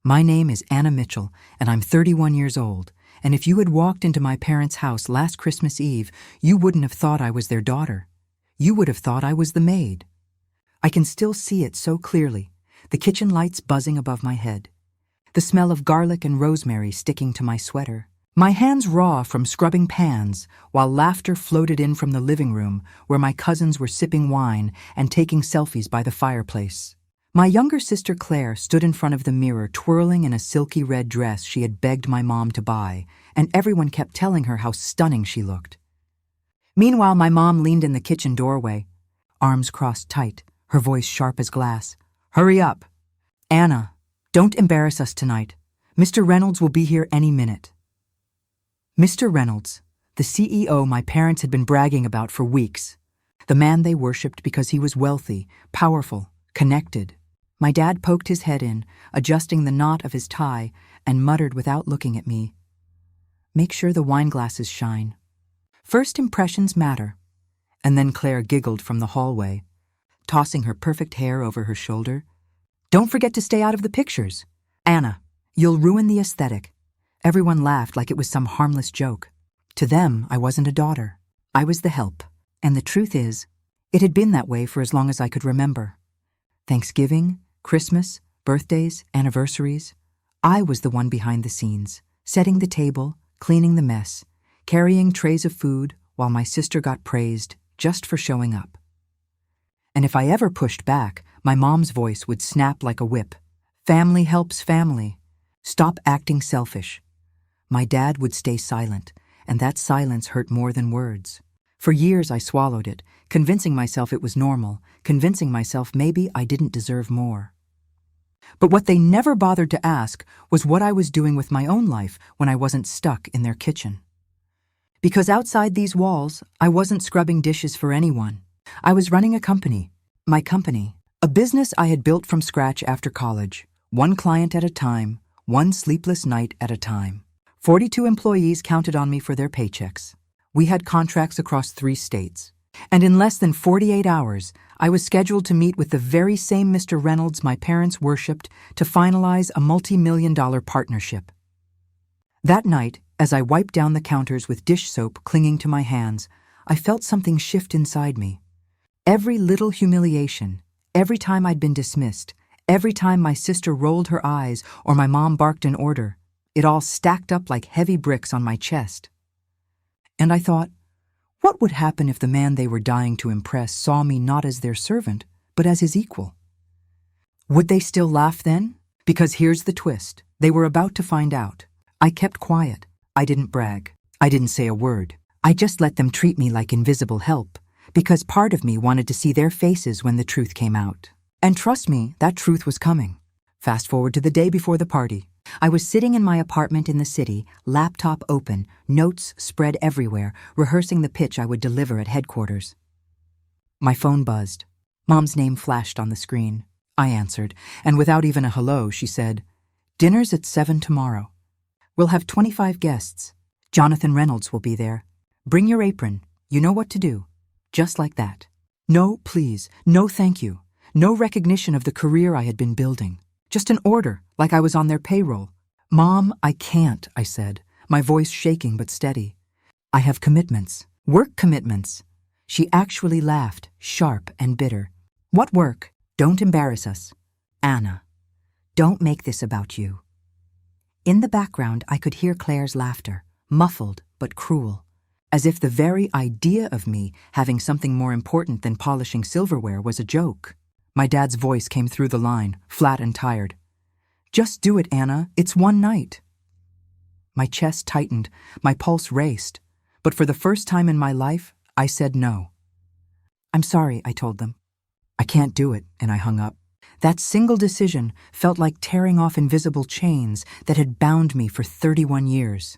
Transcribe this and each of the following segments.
My name is Anna Mitchell, and I'm 31 years old, and if you had walked into my parents' house last Christmas Eve, you wouldn't have thought I was their daughter. You would have thought I was the maid. I can still see it so clearly, the kitchen lights buzzing above my head, the smell of garlic and rosemary sticking to my sweater, my hands raw from scrubbing pans, while laughter floated in from the living room where my cousins were sipping wine and taking selfies by the fireplace. My younger sister Claire stood in front of the mirror twirling in a silky red dress she had begged my mom to buy, and everyone kept telling her how stunning she looked. Meanwhile, my mom leaned in the kitchen doorway, arms crossed tight, her voice sharp as glass. "Hurry up. Anna, don't embarrass us tonight. Mr. Reynolds will be here any minute." Mr. Reynolds, the CEO my parents had been bragging about for weeks, the man they worshipped because he was wealthy, powerful, connected. My dad poked his head in, adjusting the knot of his tie, and muttered without looking at me, "Make sure the wine glasses shine. First impressions matter." And then Claire giggled from the hallway, tossing her perfect hair over her shoulder. "Don't forget to stay out of the pictures. Anna, you'll ruin the aesthetic." Everyone laughed like it was some harmless joke. To them, I wasn't a daughter. I was the help. And the truth is, it had been that way for as long as I could remember. Thanksgiving, Christmas, birthdays, anniversaries. I was the one behind the scenes, setting the table, cleaning the mess, carrying trays of food while my sister got praised just for showing up. And if I ever pushed back, my mom's voice would snap like a whip. "Family helps family. Stop acting selfish." My dad would stay silent, and that silence hurt more than words. For years I swallowed it, convincing myself it was normal, convincing myself maybe I didn't deserve more. But what they never bothered to ask was what I was doing with my own life when I wasn't stuck in their kitchen. Because outside these walls, I wasn't scrubbing dishes for anyone. I was running a company, my company, a business I had built from scratch after college, one client at a time, one sleepless night at a time. 42 employees counted on me for their paychecks. We had contracts across 3 states. And in less than 48 hours, I was scheduled to meet with the very same Mr. Reynolds my parents worshipped to finalize a multi-million-dollar partnership. That night, as I wiped down the counters with dish soap clinging to my hands, I felt something shift inside me. Every little humiliation, every time I'd been dismissed, every time my sister rolled her eyes or my mom barked an order, it all stacked up like heavy bricks on my chest. And I thought, what would happen if the man they were dying to impress saw me not as their servant, but as his equal? Would they still laugh then? Because here's the twist. They were about to find out. I kept quiet. I didn't brag. I didn't say a word. I just let them treat me like invisible help, because part of me wanted to see their faces when the truth came out. And trust me, that truth was coming. Fast forward to the day before the party. I was sitting in my apartment in the city, laptop open, notes spread everywhere, rehearsing the pitch I would deliver at headquarters. My phone buzzed. Mom's name flashed on the screen. I answered, and without even a hello, she said, "Dinner's at 7 tomorrow. We'll have 25 guests. Jonathan Reynolds will be there. Bring your apron. You know what to do." Just like that. No, please. No, thank you. No recognition of the career I had been building. Just an order, like I was on their payroll. "Mom, I can't," I said, my voice shaking but steady. "I have commitments. Work commitments." She actually laughed, sharp and bitter. "What work? Don't embarrass us. Anna, don't make this about you." In the background, I could hear Claire's laughter, muffled but cruel, as if the very idea of me having something more important than polishing silverware was a joke. My dad's voice came through the line, flat and tired. "Just do it, Anna. It's one night." My chest tightened, my pulse raced, but for the first time in my life, I said no. "I'm sorry," I told them. "I can't do it," and I hung up. That single decision felt like tearing off invisible chains that had bound me for 31 years.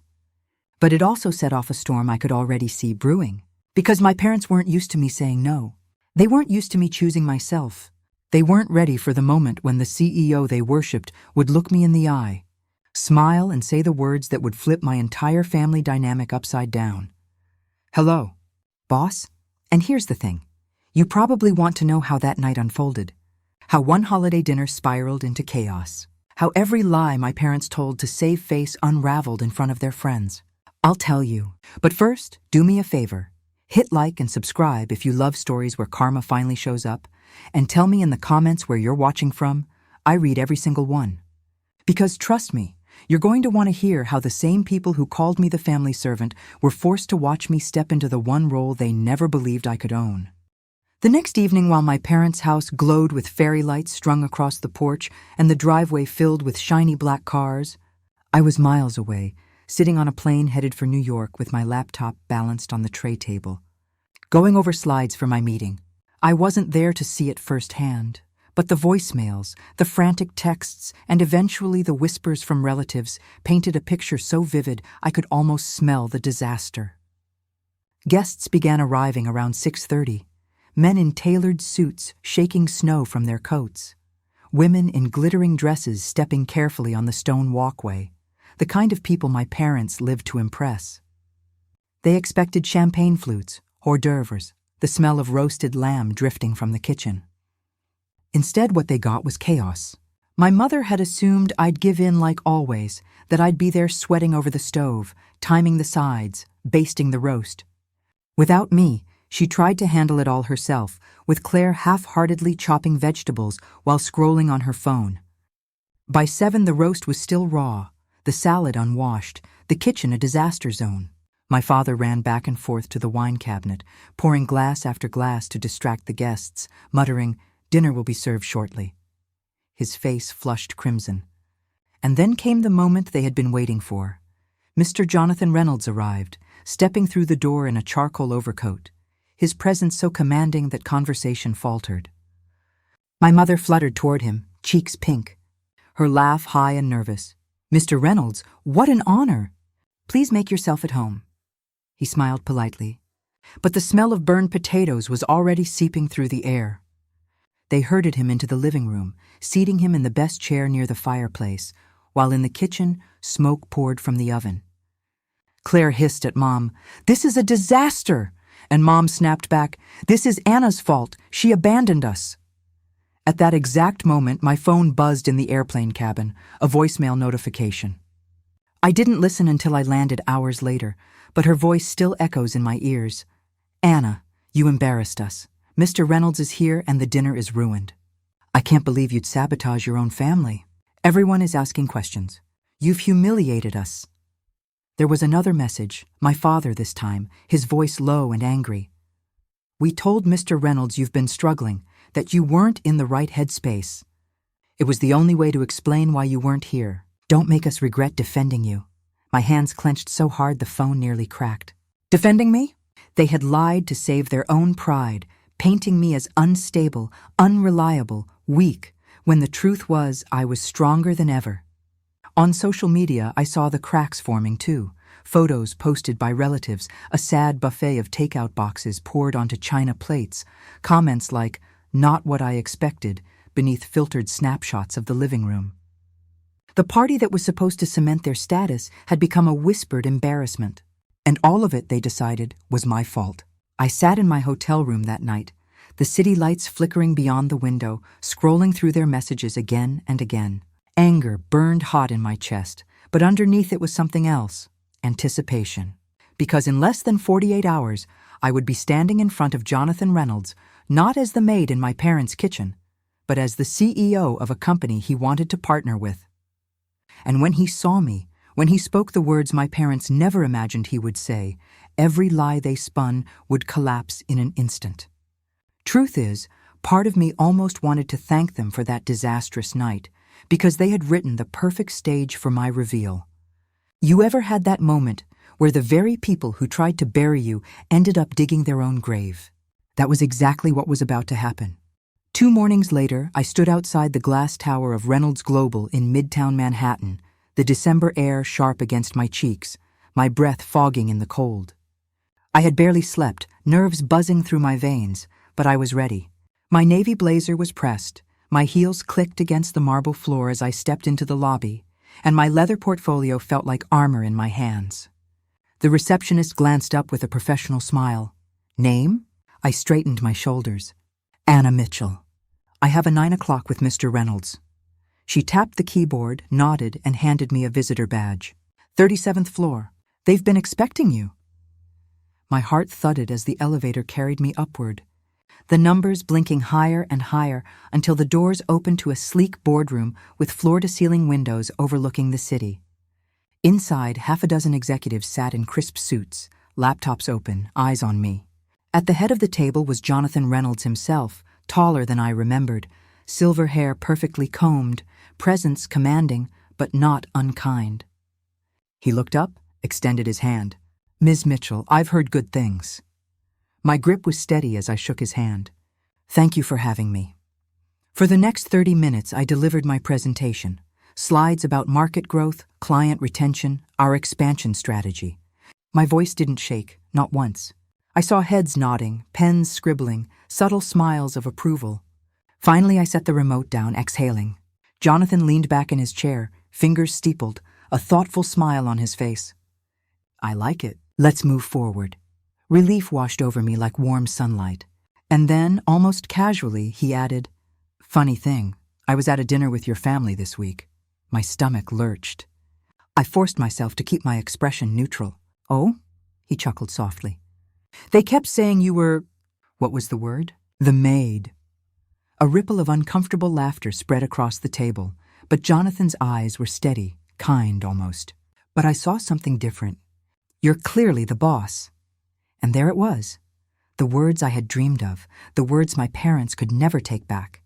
But it also set off a storm I could already see brewing, because my parents weren't used to me saying no. They weren't used to me choosing myself. They weren't ready for the moment when the CEO they worshipped would look me in the eye, smile and say the words that would flip my entire family dynamic upside down. "Hello, boss?" And here's the thing. You probably want to know how that night unfolded, how one holiday dinner spiraled into chaos, How every lie my parents told to save face unraveled in front of their friends. I'll tell you. But first, do me a favor. Hit like and subscribe if you love stories where karma finally shows up, and tell me in the comments where you're watching from. I read every single one. Because trust me, you're going to want to hear how the same people who called me the family servant were forced to watch me step into the one role they never believed I could own. The next evening, while my parents' house glowed with fairy lights strung across the porch and the driveway filled with shiny black cars, I was miles away, sitting on a plane headed for New York with my laptop balanced on the tray table, going over slides for my meeting. I wasn't there to see it firsthand, but the voicemails, the frantic texts, and eventually the whispers from relatives painted a picture so vivid I could almost smell the disaster. Guests began arriving around 6:30. Men in tailored suits shaking snow from their coats. Women in glittering dresses stepping carefully on the stone walkway, the kind of people my parents lived to impress. They expected champagne flutes, hors d'oeuvres, the smell of roasted lamb drifting from the kitchen. Instead, what they got was chaos. My mother had assumed I'd give in like always, that I'd be there sweating over the stove, timing the sides, basting the roast. Without me, she tried to handle it all herself, with Claire half-heartedly chopping vegetables while scrolling on her phone. By 7, the roast was still raw, the salad unwashed, the kitchen a disaster zone. My father ran back and forth to the wine cabinet, pouring glass after glass to distract the guests, muttering, "Dinner will be served shortly." His face flushed crimson. And then came the moment they had been waiting for. Mr. Jonathan Reynolds arrived, stepping through the door in a charcoal overcoat, his presence so commanding that conversation faltered. My mother fluttered toward him, cheeks pink, her laugh high and nervous. "Mr. Reynolds, what an honor! Please make yourself at home." He smiled politely, but the smell of burned potatoes was already seeping through the air. They herded him into the living room, seating him in the best chair near the fireplace, while in the kitchen, smoke poured from the oven. Claire hissed at Mom, "This is a disaster!" And Mom snapped back, "This is Anna's fault. She abandoned us." At that exact moment, my phone buzzed in the airplane cabin, a voicemail notification. I didn't listen until I landed hours later, but her voice still echoes in my ears. "Anna, you embarrassed us. Mr. Reynolds is here and the dinner is ruined. I can't believe you'd sabotage your own family. Everyone is asking questions. You've humiliated us." There was another message, my father this time, his voice low and angry. "We told Mr. Reynolds you've been struggling, that you weren't in the right headspace. It was the only way to explain why you weren't here. Don't make us regret defending you." My hands clenched so hard the phone nearly cracked. Defending me? They had lied to save their own pride, painting me as unstable, unreliable, weak, when the truth was I was stronger than ever. On social media, I saw the cracks forming too. Photos posted by relatives, a sad buffet of takeout boxes poured onto china plates, comments like, "Not what I expected," beneath filtered snapshots of the living room. The party that was supposed to cement their status had become a whispered embarrassment. And all of it, they decided, was my fault. I sat in my hotel room that night, the city lights flickering beyond the window, scrolling through their messages again and again. Anger burned hot in my chest, but underneath it was something else, anticipation. Because in less than 48 hours, I would be standing in front of Jonathan Reynolds, not as the maid in my parents' kitchen, but as the CEO of a company he wanted to partner with. And when he saw me, when he spoke the words my parents never imagined he would say, every lie they spun would collapse in an instant. Truth is, part of me almost wanted to thank them for that disastrous night, because they had written the perfect stage for my reveal. You ever had that moment where the very people who tried to bury you ended up digging their own grave? That was exactly what was about to happen. 2 mornings later, I stood outside the glass tower of Reynolds Global in Midtown Manhattan, the December air sharp against my cheeks, my breath fogging in the cold. I had barely slept, nerves buzzing through my veins, but I was ready. My navy blazer was pressed, my heels clicked against the marble floor as I stepped into the lobby, and my leather portfolio felt like armor in my hands. The receptionist glanced up with a professional smile. "Name?" I straightened my shoulders. "Anna Mitchell. I have a 9 o'clock with Mr. Reynolds." She tapped the keyboard, nodded, and handed me a visitor badge. 37th floor. They've been expecting you. My heart thudded as the elevator carried me upward, the numbers blinking higher and higher until the doors opened to a sleek boardroom with floor-to-ceiling windows overlooking the city. Inside, half a dozen executives sat in crisp suits, laptops open, eyes on me. At the head of the table was Jonathan Reynolds himself, taller than I remembered, silver hair perfectly combed, presence commanding, but not unkind. He looked up, extended his hand. "Ms. Mitchell, I've heard good things." My grip was steady as I shook his hand. "Thank you for having me." For the next 30 minutes, I delivered my presentation. Slides about market growth, client retention, our expansion strategy. My voice didn't shake, not once. I saw heads nodding, pens scribbling, subtle smiles of approval. Finally, I set the remote down, exhaling. Jonathan leaned back in his chair, fingers steepled, a thoughtful smile on his face. "I like it. Let's move forward." Relief washed over me like warm sunlight. And then, almost casually, he added, "Funny thing, I was at a dinner with your family this week." My stomach lurched. I forced myself to keep my expression neutral. "Oh?" He chuckled softly. "They kept saying you were—" what was the word? "The maid." A ripple of uncomfortable laughter spread across the table, but Jonathan's eyes were steady, kind almost. But I saw something different. "You're clearly the boss." And there it was. The words I had dreamed of, the words my parents could never take back.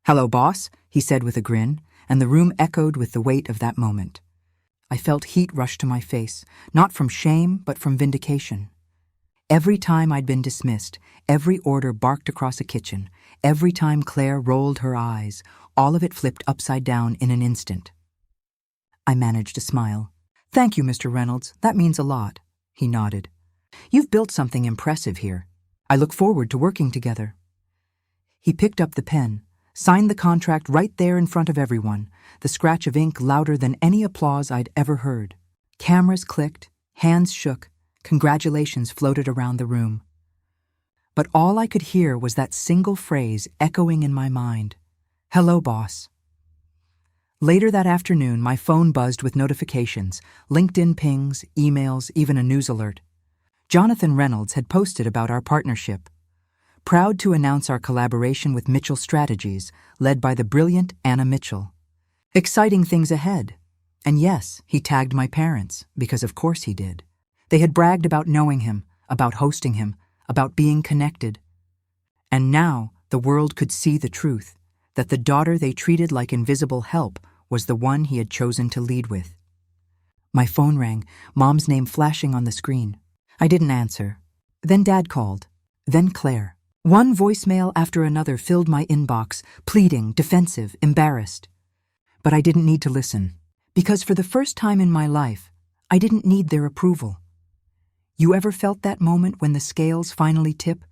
"Hello, boss," he said with a grin, and the room echoed with the weight of that moment. I felt heat rush to my face, not from shame, but from vindication. Every time I'd been dismissed, every order barked across a kitchen, every time Claire rolled her eyes, all of it flipped upside down in an instant. I managed a smile. "Thank you, Mr. Reynolds. That means a lot." He nodded. "You've built something impressive here. I look forward to working together." He picked up the pen, signed the contract right there in front of everyone, the scratch of ink louder than any applause I'd ever heard. Cameras clicked, hands shook, congratulations floated around the room. But all I could hear was that single phrase echoing in my mind. "Hello, boss." Later that afternoon, my phone buzzed with notifications, LinkedIn pings, emails, even a news alert. Jonathan Reynolds had posted about our partnership. Proud to announce our collaboration with Mitchell Strategies, led by the brilliant Anna Mitchell. Exciting things ahead. And yes, he tagged my parents, because of course he did. They had bragged about knowing him, about hosting him, about being connected. And now the world could see the truth, that the daughter they treated like invisible help was the one he had chosen to lead with. My phone rang, Mom's name flashing on the screen. I didn't answer. Then Dad called. Then Claire. One voicemail after another filled my inbox, pleading, defensive, embarrassed. But I didn't need to listen, because for the first time in my life, I didn't need their approval. You ever felt that moment when the scales finally tip?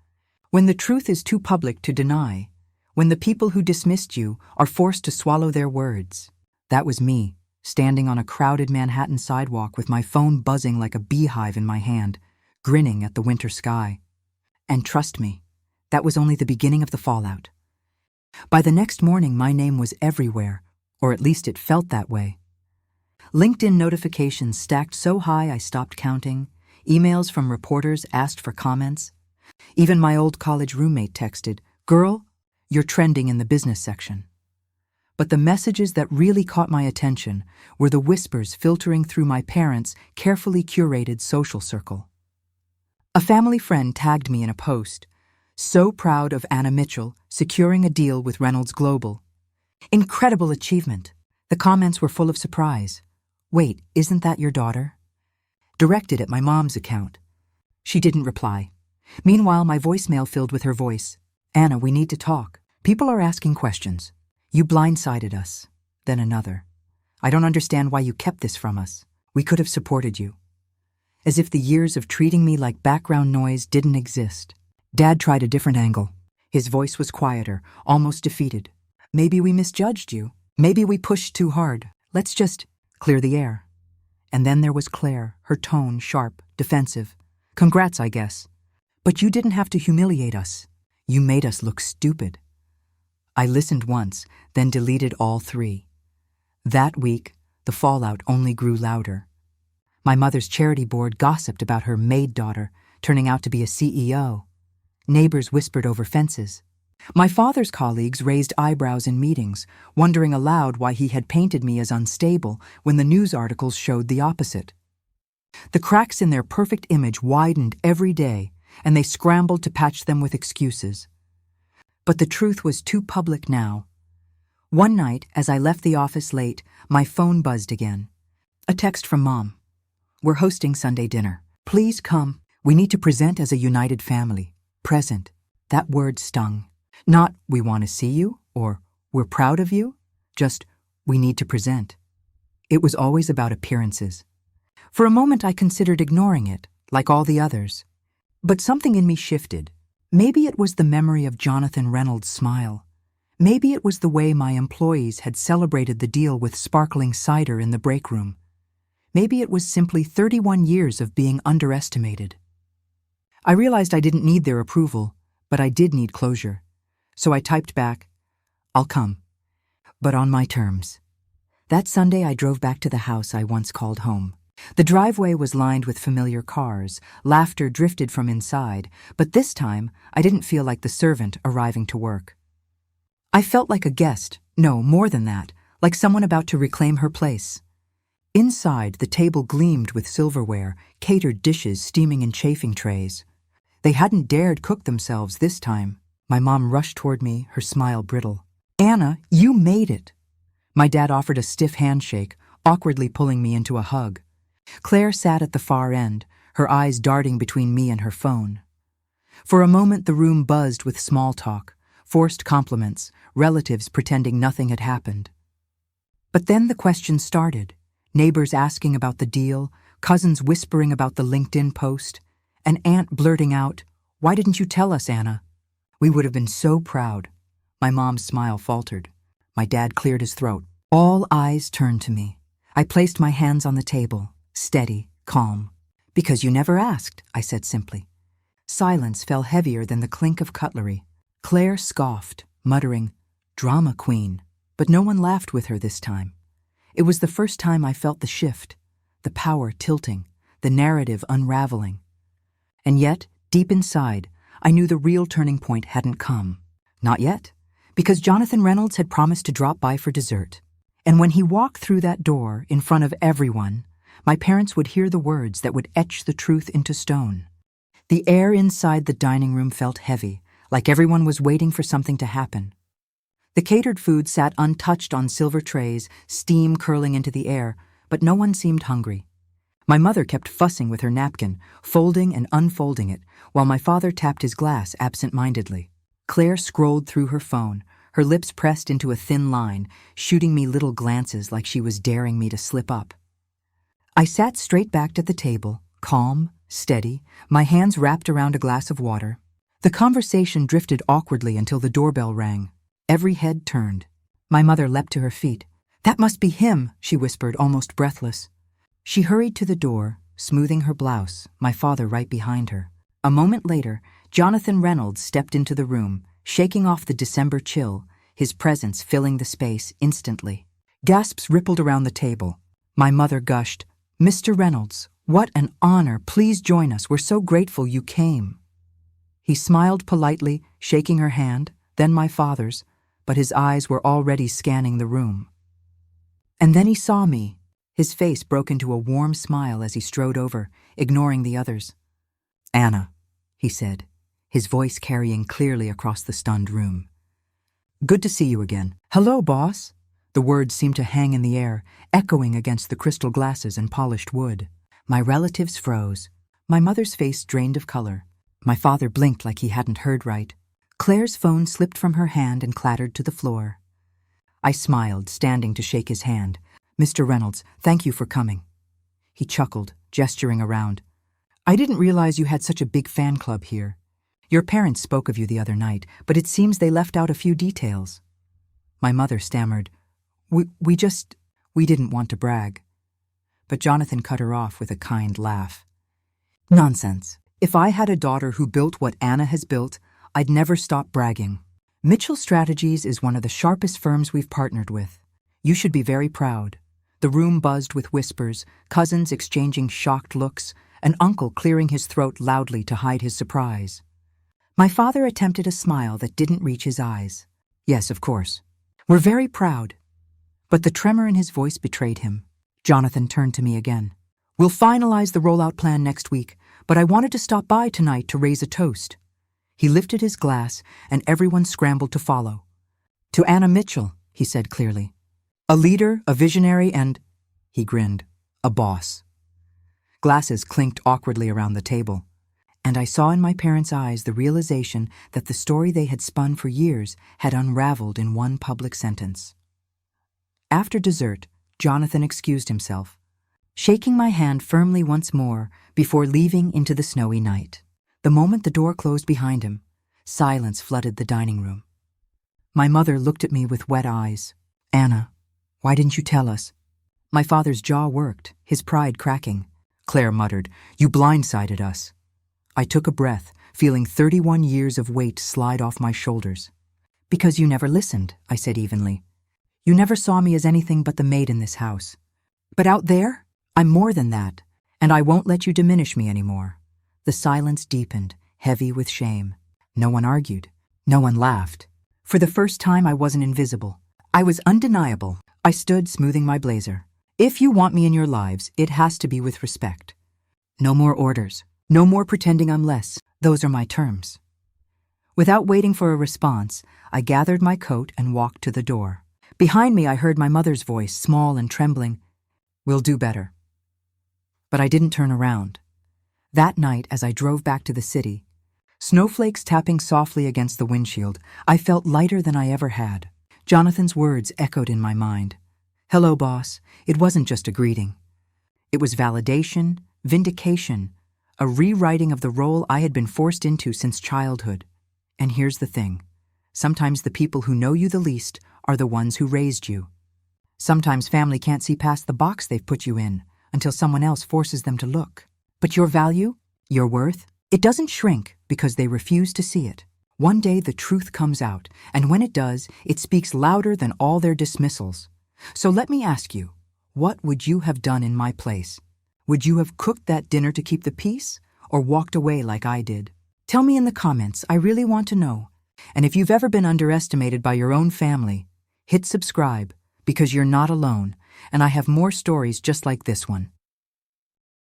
When the truth is too public to deny? When the people who dismissed you are forced to swallow their words? That was me, standing on a crowded Manhattan sidewalk with my phone buzzing like a beehive in my hand, grinning at the winter sky. And trust me, that was only the beginning of the fallout. By the next morning, my name was everywhere, or at least it felt that way. LinkedIn notifications stacked so high I stopped counting. Emails from reporters asked for comments. Even my old college roommate texted, "Girl, you're trending in the business section." But the messages that really caught my attention were the whispers filtering through my parents' carefully curated social circle. A family friend tagged me in a post. "So proud of Anna Mitchell securing a deal with Reynolds Global. Incredible achievement." The comments were full of surprise. "Wait, isn't that your daughter?" Directed at my mom's account. She didn't reply. Meanwhile, my voicemail filled with her voice. "Anna, we need to talk. People are asking questions. You blindsided us." Then another. "I don't understand why you kept this from us. We could have supported you." As if the years of treating me like background noise didn't exist. Dad tried a different angle. His voice was quieter, almost defeated. "Maybe we misjudged you. Maybe we pushed too hard. Let's just clear the air." And then there was Claire, her tone sharp, defensive. "Congrats, I guess. But you didn't have to humiliate us. You made us look stupid." I listened once, then deleted all three. That week, the fallout only grew louder. My mother's charity board gossiped about her maid daughter turning out to be a CEO. Neighbors whispered over fences. My father's colleagues raised eyebrows in meetings, wondering aloud why he had painted me as unstable when the news articles showed the opposite. The cracks in their perfect image widened every day, and they scrambled to patch them with excuses. But the truth was too public now. One night, as I left the office late, my phone buzzed again. A text from Mom. "We're hosting Sunday dinner. Please come. We need to present as a united family. Present." That word stung. Not, "we want to see you," or "we're proud of you," just, "we need to present." It was always about appearances. For a moment I considered ignoring it, like all the others. But something in me shifted. Maybe it was the memory of Jonathan Reynolds' smile. Maybe it was the way my employees had celebrated the deal with sparkling cider in the break room. Maybe it was simply 31 years of being underestimated. I realized I didn't need their approval, but I did need closure. So I typed back, "I'll come, but on my terms." That Sunday I drove back to the house I once called home. The driveway was lined with familiar cars, laughter drifted from inside, but this time I didn't feel like the servant arriving to work. I felt like a guest, no, more than that, like someone about to reclaim her place. Inside, the table gleamed with silverware, catered dishes steaming in chafing trays. They hadn't dared cook themselves this time. My mom rushed toward me, her smile brittle. "Anna, you made it." My dad offered a stiff handshake, awkwardly pulling me into a hug. Claire sat at the far end, her eyes darting between me and her phone. For a moment the room buzzed with small talk, forced compliments, relatives pretending nothing had happened. But then the questions started, neighbors asking about the deal, cousins whispering about the LinkedIn post, an aunt blurting out, "Why didn't you tell us, Anna?" We would have been so proud. My mom's smile faltered. My dad cleared his throat. All eyes turned to me. I placed my hands on the table, steady, calm. "Because you never asked," I said simply. Silence fell heavier than the clink of cutlery. Claire scoffed, muttering, "Drama queen," but no one laughed with her this time. It was the first time I felt the shift, the power tilting, the narrative unraveling. And yet, deep inside, I knew the real turning point hadn't come. Not yet, because Jonathan Reynolds had promised to drop by for dessert. And when he walked through that door in front of everyone, my parents would hear the words that would etch the truth into stone. The air inside the dining room felt heavy, like everyone was waiting for something to happen. The catered food sat untouched on silver trays, steam curling into the air, but no one seemed hungry. My mother kept fussing with her napkin, folding and unfolding it, while my father tapped his glass absent-mindedly. Claire scrolled through her phone, her lips pressed into a thin line, shooting me little glances like she was daring me to slip up. I sat straight backed at the table, calm, steady, my hands wrapped around a glass of water. The conversation drifted awkwardly until the doorbell rang. Every head turned. My mother leapt to her feet. "That must be him," she whispered, almost breathless. She hurried to the door, smoothing her blouse, my father right behind her. A moment later, Jonathan Reynolds stepped into the room, shaking off the December chill, his presence filling the space instantly. Gasps rippled around the table. My mother gushed, "Mr. Reynolds, what an honor. Please join us. We're so grateful you came." He smiled politely, shaking her hand, then my father's, but his eyes were already scanning the room. And then he saw me. His face broke into a warm smile as he strode over, ignoring the others. "Anna," he said, his voice carrying clearly across the stunned room. "Good to see you again." "Hello, boss." The words seemed to hang in the air, echoing against the crystal glasses and polished wood. My relatives froze. My mother's face drained of color. My father blinked like he hadn't heard right. Claire's phone slipped from her hand and clattered to the floor. I smiled, standing to shake his hand. "Mr. Reynolds, thank you for coming." He chuckled, gesturing around. "I didn't realize you had such a big fan club here. Your parents spoke of you the other night, but it seems they left out a few details." My mother stammered, We didn't want to brag." But Jonathan cut her off with a kind laugh. "Nonsense. If I had a daughter who built what Anna has built, I'd never stop bragging. Mitchell Strategies is one of the sharpest firms we've partnered with. You should be very proud. The room buzzed with whispers, cousins exchanging shocked looks, an uncle clearing his throat loudly to hide his surprise. My father attempted a smile that didn't reach his eyes. Yes, of course. We're very proud. But the tremor in his voice betrayed him. Jonathan turned to me again. We'll finalize the rollout plan next week, but I wanted to stop by tonight to raise a toast. He lifted his glass, and everyone scrambled to follow. To Anna Mitchell, he said clearly. A leader, a visionary, and, he grinned, a boss. Glasses clinked awkwardly around the table, and I saw in my parents' eyes the realization that the story they had spun for years had unraveled in one public sentence. After dessert, Jonathan excused himself, shaking my hand firmly once more before leaving into the snowy night. The moment the door closed behind him, silence flooded the dining room. My mother looked at me with wet eyes. Anna, why didn't you tell us? My father's jaw worked, his pride cracking. Claire muttered, You blindsided us. I took a breath, feeling 31 years of weight slide off my shoulders. Because you never listened, I said evenly. You never saw me as anything but the maid in this house. But out there, I'm more than that, and I won't let you diminish me anymore. The silence deepened, heavy with shame. No one argued. No one laughed. For the first time, I wasn't invisible. I was undeniable. I stood smoothing my blazer. If you want me in your lives, it has to be with respect. No more orders. No more pretending I'm less. Those are my terms. Without waiting for a response, I gathered my coat and walked to the door. Behind me, I heard my mother's voice, small and trembling. We'll do better. But I didn't turn around. That night, as I drove back to the city, snowflakes tapping softly against the windshield, I felt lighter than I ever had. Jonathan's words echoed in my mind. Hello, boss. It wasn't just a greeting. It was validation, vindication, a rewriting of the role I had been forced into since childhood. And here's the thing. Sometimes the people who know you the least are the ones who raised you. Sometimes family can't see past the box they've put you in until someone else forces them to look. But your value, your worth, it doesn't shrink because they refuse to see it. One day the truth comes out, and when it does, it speaks louder than all their dismissals. So let me ask you, what would you have done in my place? Would you have cooked that dinner to keep the peace, or walked away like I did? Tell me in the comments, I really want to know. And if you've ever been underestimated by your own family, hit subscribe, because you're not alone, and I have more stories just like this one.